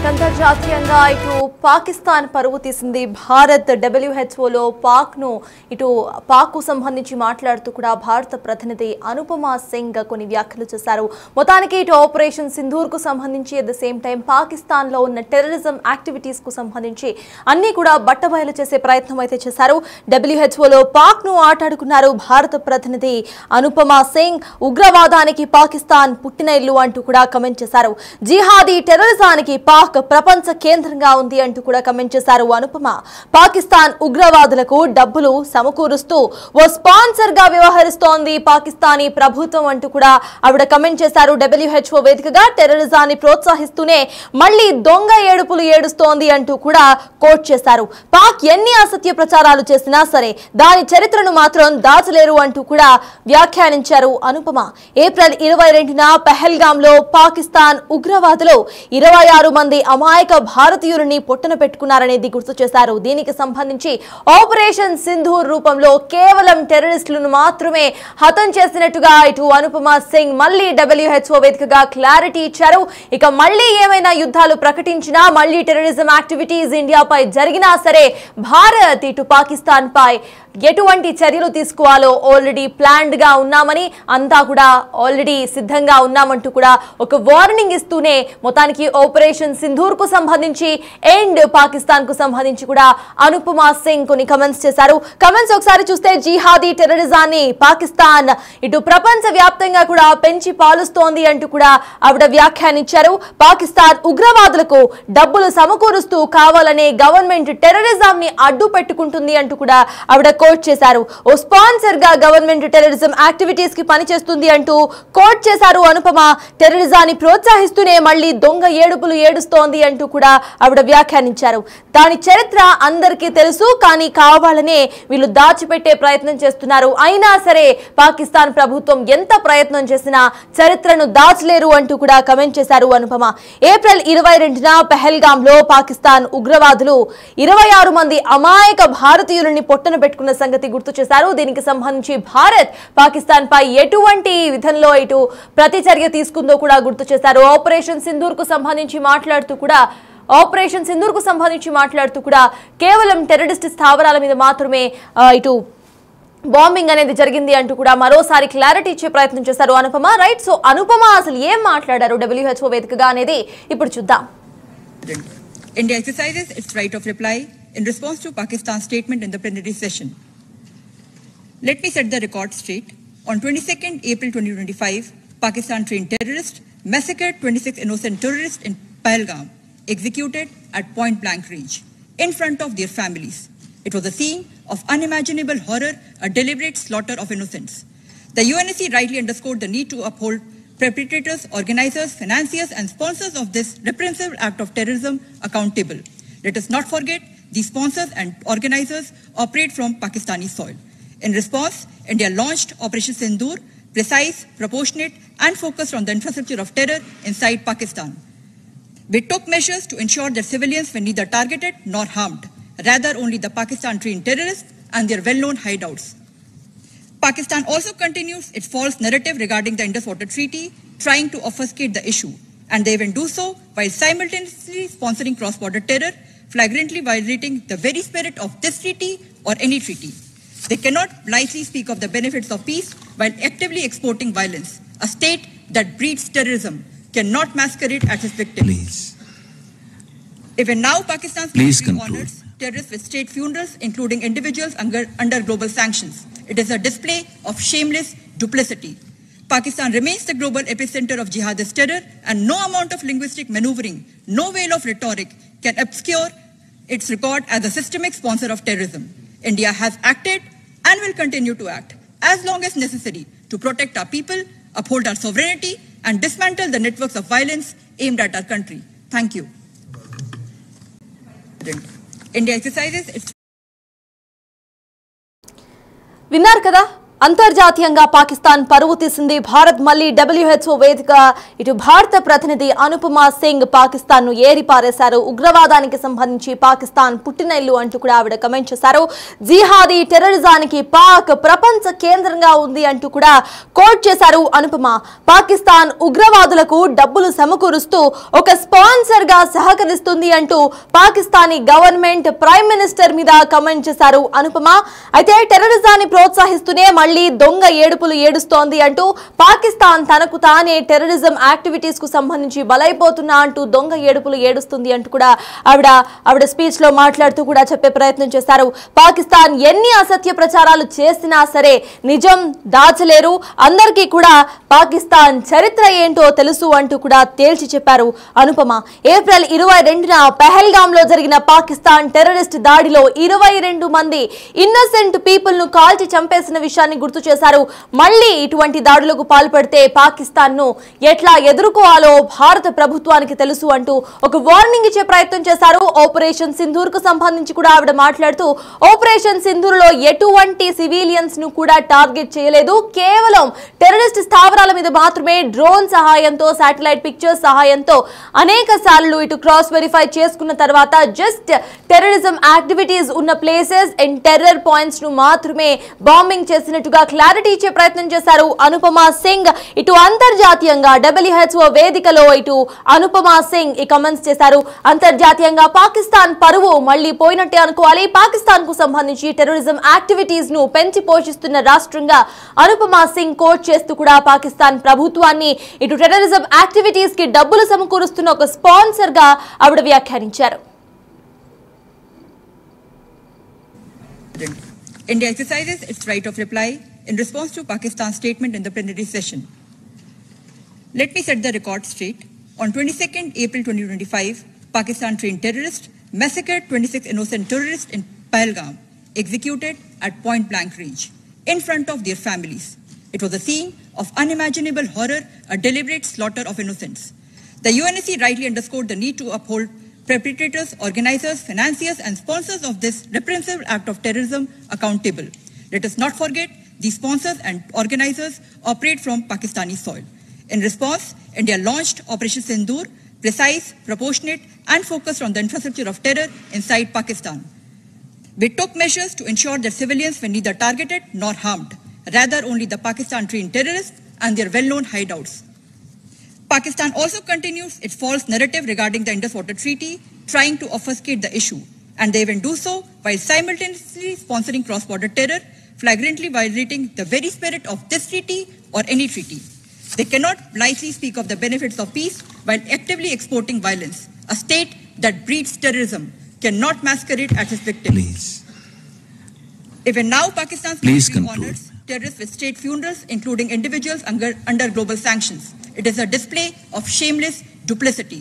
అంతర్జాతీయంగా ఇటు పాకిస్తాన్ పరువు తీసింది. భారత్ WHOలో పాక్కు సంబంధించి మాట్లాడుతూ కూడా భారత ప్రతినిధి అనుపమా సింగ్ కొన్ని వ్యాఖ్యలు చేశారు. మొత్తానికి ఇటు ఆపరేషన్ సింధూర్ కు సంబంధించి at the same time Pakistan లో ఉన్న టెర్రరిజం యాక్టివిటీస్ కు సంబంధించి అన్ని కూడా బట్టబయలు చేసే ప్రయత్నం అయితే చేశారు. WHOలో పాక్ను ఆటాడుకున్నారు భారత ప్రతినిధి అనుపమా సింగ్. ఉగ్రవాదానికి పాకిస్తాన్ పుట్టిన ఇల్లు అంటూ కూడా కమెంట్ చేశారు. జిహాదీ టెర్రరిజానికి పాక్ ప్రపంచ కేంద్రంగా ఉంది అంటూ కూడా కమెంట్ చేశారు అనుపమ. పాకిస్తాన్ ఉగ్రవాదులకు డబ్బులు సమకూరుస్తూ ఓ స్పాన్సర్ గా వ్యవహరిస్తోంది పాకిస్తానీ ప్రభుత్వం అంటూ కూడా ఆవిడ కమెంట్ చేశారు. WHO వేదికగా టెర్రరిజాన్ని ప్రోత్సహిస్తూనే మళ్లీ దొంగ ఏడుపులు ఏడుస్తోంది అంటూ కూడా కోట్ చేశారు. పాక్ ఎన్ని అసత్య ప్రచారాలు చేసినా సరే దాని చరిత్రను మాత్రం దాచలేరు అంటూ కూడా వ్యాఖ్యానించారు అనుపమ. ఏప్రిల్ 22న పహల్గాంలో పాకిస్తాన్ ఉగ్రవాదులు 26 మంది అమాయక భారతీయులని పొట్టన పెట్టుకున్నారనేది గుర్తు చేశారు. దీనికి సంబంధించి ఆపరేషన్ సింధూర్ రూపంలో కేవలం టెర్రరిస్టులను మాత్రమే హతం చేసినట్టుగా ఇటు అనుపమా సింగ్ మళ్లీ WHO వేదికగా క్లారిటీ ఇచ్చారు. ఇక మళ్లీ ఏమైనా యుద్ధాలు ప్రకటించినా, మళ్లీ టెర్రరిజం యాక్టివిటీస్ ఇండియాపై జరిగినా సరే భారత్ ఇటు పాకిస్తాన్ పై ఎటువంటి చర్యలు తీసుకోవాలో ఆల్రెడీ ప్లాన్డ్ గా ఉన్నామని, అంతా కూడా ఆల్రెడీ సిద్ధంగా ఉన్నామంటూ కూడా ఒక వార్నింగ్ ఇస్తూనే మొత్తానికి ఆపరేషన్ సింధూర్ కు సంబంధించి అండ్ పాకిస్తాన్ కు సంబంధించి కూడా అనుపమా సింగ్ కొన్ని కమెంట్స్ చేశారు. కమెంట్స్ ఒకసారి చూస్తే జిహాదీ టెర్రరిజాన్ని పాకిస్తాన్ ఇటు ప్రపంచ వ్యాప్తంగా కూడా పెంచి పాలుస్తోంది అంటూ కూడా ఆవిడ వ్యాఖ్యానించారు. పాకిస్తాన్ ఉగ్రవాదులకు డబ్బులు సమకూరుస్తూ కావాలనే గవర్నమెంట్ టెర్రరిజం ని అడ్డు పెట్టుకుంటుంది అంటూ కూడా ఆవిడ కోట్ చేశారు. ఓ స్పాన్సర్ గా గవర్నమెంట్ టెర్రరిజం యాక్టివిటీస్ కి పనిచేస్తుంది అంటూ కోట్ చేశారు అనుపమ. టెర్రరిజాన్ని ప్రోత్సహిస్తూనే మళ్లీ దొంగ ఏడుపులు ఏడుస్తోంది అంటూ కూడా ఆవిడ వ్యాఖ్యానించారు. దాని చరిత్ర అందరికీ తెలుసు, కానీ కావాలనే వీళ్ళు దాచిపెట్టే ప్రయత్నం చేస్తున్నారు. అయినా సరే పాకిస్తాన్ ప్రభుత్వం ఎంత ప్రయత్నం చేసినా చరిత్రను దాచలేరు అంటూ కూడా కమెంట్ చేశారు అనుపమ. ఏప్రిల్ 22న పహల్గాంలో పాకిస్తాన్ ఉగ్రవాదులు 26 మంది అమాయక భారతీయులని పొట్టన పెట్టుకున్న సంగతి గుర్తు చేశారు. దీనికి సంబంధించి భారత్ పాకిస్తాన్ పై ఎటువంటి విధంలో ఇటు ప్రతిచర్య తీసుకుందో కూడా గుర్తు చేశారు. ఆపరేషన్ సింధూర్ కు సంబంధించి మాట్లాడుతూ కూడా కేవలం టెర్రరిస్ట్ స్థావరాల మీద మాత్రమే ఇటు బాంబింగ్ అనేది జరిగింది అంటూ కూడా మరోసారి క్లారిటీ ఇచ్చే ప్రయత్నం చేశారు అనుపమ. రైట్, సో అనుపమ అసలు ఏం మాట్లాడారు WHO వేదికగా అనేది ఇప్పుడు చూద్దాం. India exercises its right of reply in response to Pakistan's statement in the plenary session. Let me set the record straight. On 22nd April 2025, Pakistan trained terrorists massacred 26 innocent tourists in Pahalgam, executed at point-blank range, in front of their families. It was a scene of unimaginable horror, a deliberate slaughter of innocents. The UNSC rightly underscored the need to uphold perpetrators, organizers, financiers and sponsors of this reprehensible act of terrorism accountable. Let us not forget these sponsors and organizers operate from Pakistani soil. In response, India launched Operation Sindoor, precise, proportionate and focused on the infrastructure of terror inside Pakistan. We took measures to ensure that civilians were neither targeted nor harmed, rather only the Pakistan-trained terrorists and their well-known hideouts. Pakistan also continues its false narrative regarding the Indus Water Treaty, trying to obfuscate the issue, and they even do so while simultaneously sponsoring cross-border terror, flagrantly violating the very spirit of this treaty or any treaty. They cannot blithely speak of the benefits of peace while actively exporting violence. A state that breeds terrorism cannot masquerade as its victim. Please. Even now, Pakistan's military honors terrorists with state funerals, including individuals under global sanctions. It is a display of shameless duplicity. Pakistan remains the global epicenter of jihadist terror, and no amount of linguistic maneuvering, no veil of rhetoric can obscure its record as a systemic sponsor of terrorism. India has acted and will continue to act as long as necessary to protect our people, uphold our sovereignty, and dismantle the networks of violence aimed at our country. Thank you. India exercises its విన్నారు కదా అంతర్జాతీయంగా పాకిస్తాన్ పరువు తీసింది భారత్ మళ్లీ WHO వేదిక ఇటు భారత ప్రతినిధి అనుపమా సింగ్ పాకిస్తాన్ ను ఏరిపారేశారు. ఉగ్రవాదానికి సంబంధించి పాకిస్తాన్ పుట్టినల్లు అంటూ కూడా ఆవిడ కమెంట్ చేశారు. జిహాదీ టెర్రరిజానికి పాక్ ప్రపంచ కేంద్రంగా ఉంది అంటూ కూడా కోట్ చేశారు అనుపమ. పాకిస్తాన్ ఉగ్రవాదులకు డబ్బులు సమకూరుస్తూ ఒక స్పాన్సర్ గా సహకరిస్తుంది అంటూ పాకిస్తానీ గవర్నమెంట్ ప్రైమ్ మినిస్టర్ మీద కమెంట్ చేశారు అనుపమ. అయితే టెర్రరిజాన్ని ప్రోత్సహిస్తూనే మళ్లీ దొంగ ఏడుపులు ఏడుస్తోంది అంటూ పాకిస్తాన్ తనకు తానే టెర్రరిజం యాక్టివిటీస్ కు సంబంధించి బలైపోతున్నా అంటూ దొంగ ఏడుపులు ఏడుస్తుంది అంటూ కూడా ఆవిడ స్పీచ్ లో మాట్లాడుతూ కూడా చెప్పే ప్రయత్నం చేశారు. పాకిస్తాన్ ఎన్ని అసత్య ప్రచారాలు చేసినా సరే నిజం దాచలేరు, అందరికీ కూడా పాకిస్తాన్ చరిత్ర ఏంటో తెలుసు అంటూ కూడా తేల్చి చెప్పారు అనుపమ. ఏప్రిల్ 22న పెహల్గామ్ లో జరిగిన పాకిస్తాన్ టెర్రరిస్ట్ దాడిలో 22 మంది ఇన్నోసెంట్ పీపుల్ ను కాల్చి చంపేసిన విషయాన్ని గుర్తు చేశారు. మళ్లీ ఇటువంటి దాడులకు పాల్పడితే పాకిస్తాన్ ను ఎట్లా ఎదుర్కోవాలో భారత ప్రభుత్వానికి తెలుసు అంటూ ఒక వార్నింగ్ ఇచ్చే ప్రయత్నం చేశారు. ఆపరేషన్ సింధూర్ కు సంబంధించి కూడా ఆవిడ మాట్లాడుతూ ఆపరేషన్ సింధూర్ లో ఎటువంటి సివిలియన్స్ ను కూడా టార్గెట్ చేయలేదు, కేవలం టెర్రరిస్ట్ స్థావరాల మీద మాత్రమే డ్రోన్ సహాయంతో శాటిలైట్ పిక్చర్స్ సహాయంతో అనేక సార్లు ఇటు క్రాస్ వెరిఫై చేసుకున్న తర్వాత జస్ట్ టెర్రరిజం యాక్టివిటీస్ ఉన్న ప్లేసెస్ అండ్ టెర్రర్ పాయింట్స్ ను మాత్రమే బాంబింగ్ చేసినట్టుగా క్లారిటీ ఇచ్చే ప్రయత్నం చేశారు అనుపమా సింగ్. ఇటు అంతర్జాతీయంగా WHO వేదికలో ఇటు అనుపమా సింగ్ ఈ కమెంట్స్ చేశారు. అంతర్జాతీయంగా పాకిస్తాన్ పరువు మళ్లీ పోయినట్టే అనుకోవాలి. పాకిస్తాన్ కు సంబంధించి టెర్రరిజం యాక్టివిటీస్ ను పెంచి పోషిస్తున్న రాష్ట్రంగా అనుపమా సింగ్ కోట్ చేస్తూ కూడా పాకిస్తాన్ ప్రభుత్వాన్ని ఇటు టెర్రరిజం యాక్టివిటీస్ కి డబ్బులు సమకూరుస్తున్న ఒక స్పాన్సర్ గా ఆవిడ వ్యాఖ్యానించారు. India exercises its right of reply in response to Pakistan's statement in the plenary session. Let me set the record straight. On 22nd April 2025, Pakistan trained terrorists massacred 26 innocent tourists in Pahalgam, executed at point-blank range, in front of their families. It was a scene of unimaginable horror, a deliberate slaughter of innocents. The UNSC rightly underscored the need to uphold perpetrators, organizers, financiers and sponsors of this repressive act of terrorism accountable. Let us not forget these sponsors and organizers operate from Pakistani soil. In response, India launched Operation Sindoor, precise, proportionate and focused on the infrastructure of terror inside Pakistan. We took measures to ensure that civilians were neither targeted nor harmed, rather only the Pakistan-trained terrorists and their well-known hideouts. Pakistan also continues its false narrative regarding the Indus Water Treaty, trying to obfuscate the issue, and they even do so while simultaneously sponsoring cross-border terror, flagrantly violating the very spirit of this treaty or any treaty. They cannot blithely speak of the benefits of peace while actively exporting violence. A state that breeds terrorism cannot masquerade as its victim. Please. Even now, Pakistan's military honors terrorists with state funerals, including individuals under global sanctions. It is a display of shameless duplicity.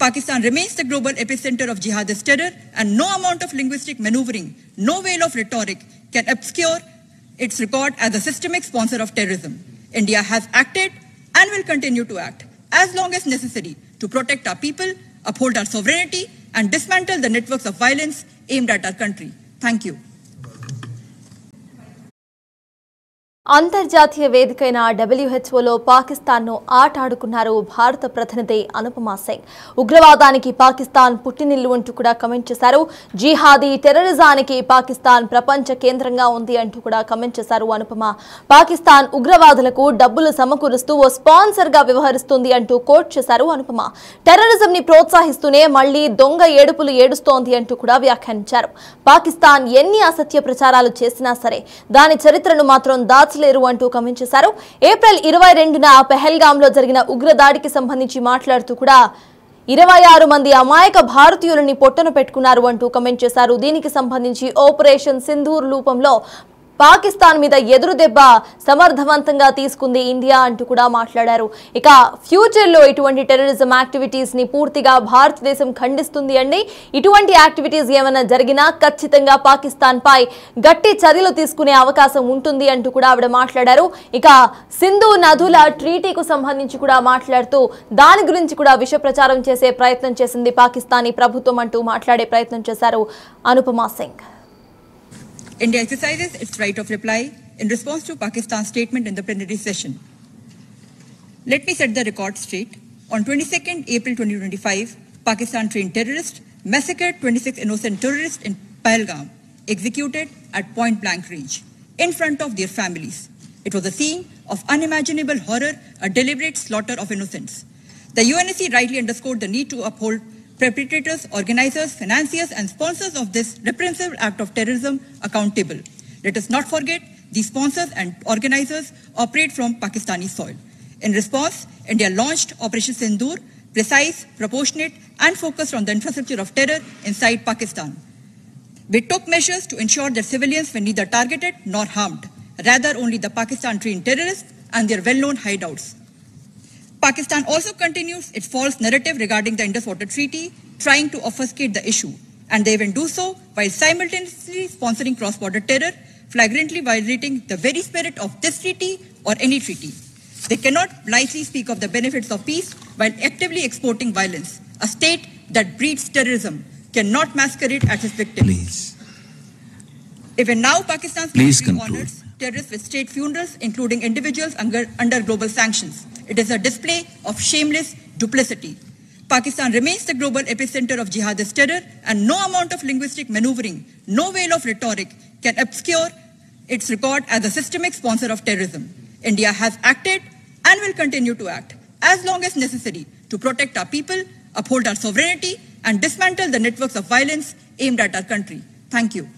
Pakistan remains the global epicenter of jihadist terror, and no amount of linguistic maneuvering, no veil of rhetoric can obscure its record as a systemic sponsor of terrorism. India has acted and will continue to act as long as necessary to protect our people, uphold our sovereignty, and dismantle the networks of violence aimed at our country. Thank you. అంతర్జాతీయ వేదికైన WHOలో పాకిస్తాన్ను ఆటాడుకున్నారు భారత ప్రతినిధి అనుపమా సింగ్. ఉగ్రవాదానికి పాకిస్తాన్ పుట్టినిల్లు అంటూ కూడా comment చేశారు. Jihadi టెర్రరిజానికి Pakistan ప్రపంచ కేంద్రంగా ఉంది అంటూ కూడా కమెంట్ చేశారు అనుపమ. పాకిస్తాన్ ఉగ్రవాదులకు డబ్బులు సమకూరుస్తూ ఓ స్పాన్సర్ గా వ్యవహరిస్తుంది అంటూ కోట్ చేశారు అనుపమ. టెర్రరిజం ని ప్రోత్సహిస్తూనే మళ్లీ దొంగ ఏడుపులు ఏడుస్తోంది అంటూ కూడా వ్యాఖ్యానించారు. పాకిస్తాన్ ఎన్ని అసత్య ప్రచారాలు చేసినా సరే దాని చరిత్రను మాత్రం లేరు అంటూ కమెంట్ చేశారు. ఏప్రిల్ 22న పెహల్గామ్ లో జరిగిన ఉగ్రదాడికి సంబంధించి మాట్లాడుతూ కూడా 26 మంది అమాయక భారతీయులని పొట్టన పెట్టుకున్నారు అంటూ కమెంట్ చేశారు. దీనికి సంబంధించి ఆపరేషన్ సింధూర్ రూపంలో పాకిస్తాన్ మీద ఎదురు దెబ్బ సమర్థవంతంగా తీసుకుంది ఇండియా అంటూ కూడా మాట్లాడారు. ఇక ఫ్యూచర్ లో ఇటువంటి టెర్రరిజం యాక్టివిటీస్ ని పూర్తిగా భారతదేశం ఖండిస్తుంది అండి. ఇటువంటి యాక్టివిటీస్ ఏమైనా జరిగినా ఖచ్చితంగా పాకిస్తాన్ పై గట్టి చర్యలు తీసుకునే అవకాశం ఉంటుంది అంటూ కూడా ఆవిడ మాట్లాడారు. ఇక సింధు నదుల ట్రీటీకు సంబంధించి కూడా మాట్లాడుతూ దాని గురించి కూడా విష ప్రచారం చేసే ప్రయత్నం చేసింది పాకిస్తానీ ప్రభుత్వం అంటూ మాట్లాడే ప్రయత్నం చేశారు Anupama Singh. India exercises its right of reply in response to Pakistan's statement in the plenary session. Let me set the record straight. On 22nd April 2025, Pakistan trained terrorists massacred 26 innocent tourists in Pahalgam, executed at point-blank range, in front of their families. It was a scene of unimaginable horror, a deliberate slaughter of innocents. The UNSC rightly underscored the need to uphold perpetrators, organizers, financiers, and sponsors of this reprehensible act of terrorism accountable. Let us not forget these sponsors and organizers operate from Pakistani soil. In response, India launched Operation Sindoor, precise, proportionate, and focused on the infrastructure of terror inside Pakistan. We took measures to ensure that civilians were neither targeted nor harmed, rather only the Pakistan-trained terrorists and their well-known hideouts. Pakistan also continues its false narrative regarding the Indus Water Treaty, trying to obfuscate the issue, and they even do so while simultaneously sponsoring cross-border terror, flagrantly violating the very spirit of this treaty or any treaty. They cannot blithely speak of the benefits of peace while actively exporting violence. A state that breeds terrorism cannot masquerade as its victim. Please. Even now, Pakistan's military honors terrorists with state funerals, including individuals under global sanctions. It is a display of shameless duplicity. Pakistan remains the global epicenter of jihadist terror, and no amount of linguistic maneuvering, no veil of rhetoric can obscure its record as a systemic sponsor of terrorism. India has acted and will continue to act as long as necessary to protect our people, uphold our sovereignty, and dismantle the networks of violence aimed at our country. Thank you.